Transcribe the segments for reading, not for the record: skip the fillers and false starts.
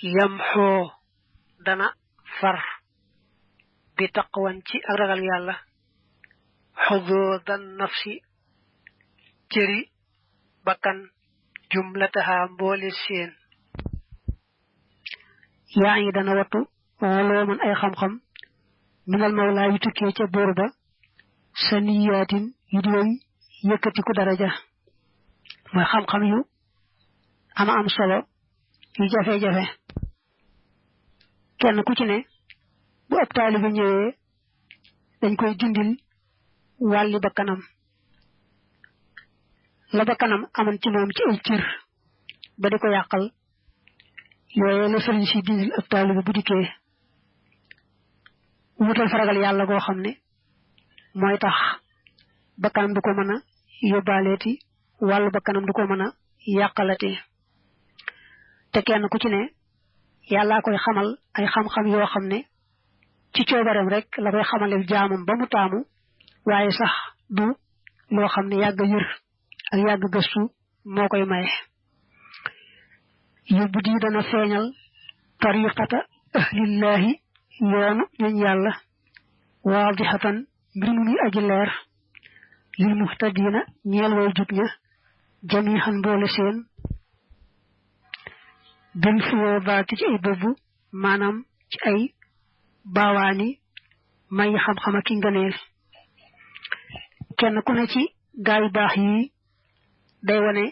yamxoo dana far bi taqwan ci ak ragal yàlla xuduudan nafsi cëri bakkan jumlataha mboole seen yaa ngi dana wattu waloo man ay xam-xam minal mawlaa yu tukkee ca buur ba saniyaatin yu di way yëkkatiku daraja mooy xam-xam yu ama am solo yu jafe-jafe kenn ku ci ne bu ab taalibe ñëwee dañ koy dindil wàlli bakkanam la bakkanam aman ci moom ci ay cër ba di ko yàqal yooye la sëriñ si dindil ab taalibe bu dikkee wutal faragal yàlla goo xam ne mooy tax bakkanam du ko mën a yóbbaaleeti wàllu bakkanam du ko mën a yàqalati te kenn ku ci ne yàllaa koy xamal ay xam-xam yoo xam ne ci coobareem rek la koy xamalel jaamam ba mu taamu waaye sax du loo xam ne yàgg yër ak yàgg gëstu moo koy maye yóbbu di dana feeñal tariqata ahlillahi yoonu ñuñ yàlla waadixatan mbir mu muy aji leer lil muhtadina ñeel way jub ña jamihan mboole seen bil fuyoo baati ci ay bëbb maanaam ci ay baawaani may xam-xam ak i ngëneel kenn ku ne ci gaay yu baax yi day wane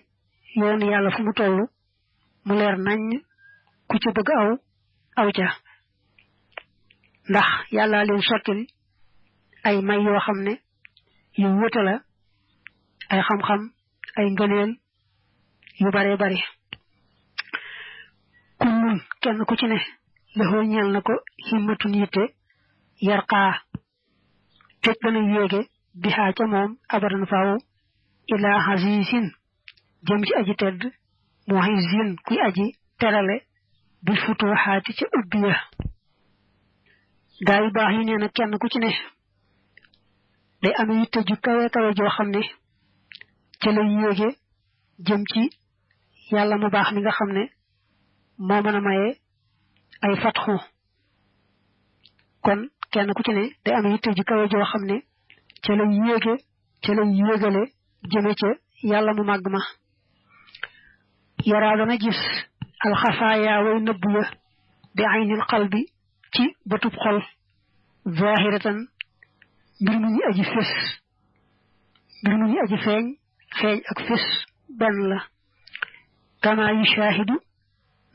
yoonu yàlla fu mu toll mu leer nañ ku ci bëgg aw ca ndax yàlla leen sottil ay may yoo xam ne yu wute la ay xam-xam ay ngëneel yu bare bare kullun kenn ku ci ne laxoo ñeel na ko himmatun yitte yarqaa teg dana yéege bihaa ca moom abadan faaw ilaa xasiisin jëm ci aji tedd muhizin kuy aji terale bil futuhaati ca ubbiya gaa yu baax yi nee na kenn ku ci ne day am yitte ju kawe kawe joo xam ne ca lay yéege jëm ci yàlla mu baax mi nga xam ne moo mën a maye ay fatxu kon kenn ku ci ne day am yitte ju kawe joo xam ne ca lay yéege ca lay yéegale jëme ca yàlla mu màgg ma yaraa dana gis alxafaaya way nëbbu ya bi aynil qalbi ci bëtub xol zahiratan mbir mu ñu aji fés mbir mu ñu aji feeñ ak fés benn la kama yu shaahidu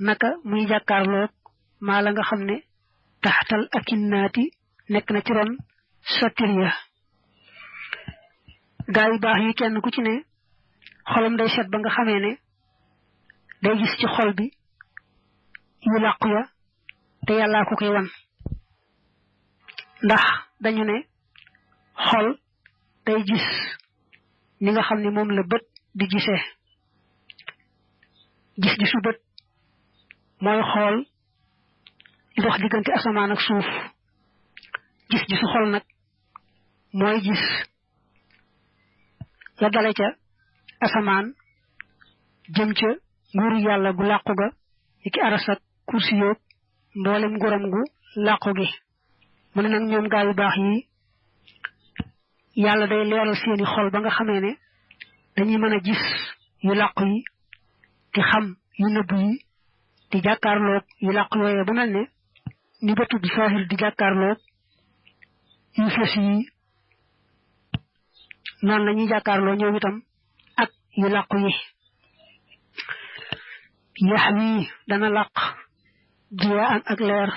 naka muy jàkkaarloog maa la nga xam ne taxtal akinnaati nekk na ci ron sottir ya gaa yu baax yi kenn ku ci ne xolam day set ba nga xamee ne day gis ci xol bi yu làqu ya te yàllaa ko koy wan ndax dañu ne xol day gis ni nga xam ne moom la bët di gisee gis-gisu bët mooy xool li dox diggante asamaan ak suuf gis-gisu xol nag mooy gis la dale ca asamaan jëm ca nguuru yàlla gu làqu ga ki aras ak kursi yoog mboolem nguuram gu làqu gi mu ne nag ñoom gaa yu baax yi yàlla day leeral seeni xol ba nga xamee ne dañuy mën a gis yu làqu yi di xam yu nëbbu yi di jàkkaarloog yu làqu yooyee bu mel ne ni bëtu bi saahir di jàkkaarloog yu fës yi noonu la ñuy jàkkaarloo ñoom itam ak yu làqu yi yax wi dana làq diya an ak leer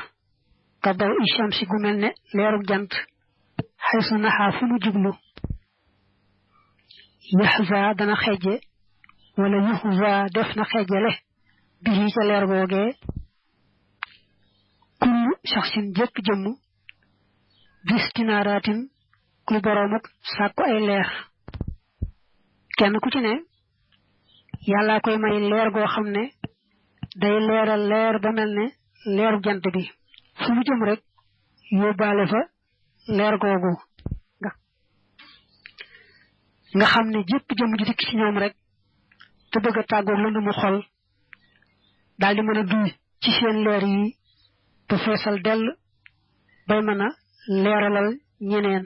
ka daw i shamsi gu mel ne leerug jant xaysu naxaa fu mu jublu yaxza dana xejje wala yuxza def na xejjale bii ca leer googee kullu saxsin jëpp jëmm bistinaraatin kuy boroom ak sàkku ay leer kenn ku ci ne yàllaa koy may leer goo xam ne day leeral leer ba mel ne leeru jant bi fu mu jëm rek yóbbaale fa leer googu nga xam ne jëpp jëmm ji dikk ci ñoom rek te bëgg a tàggoog la nu mu xol daal di mën a duy ci seen leer yi ba feesal dell bay mën a leeralal ñeneen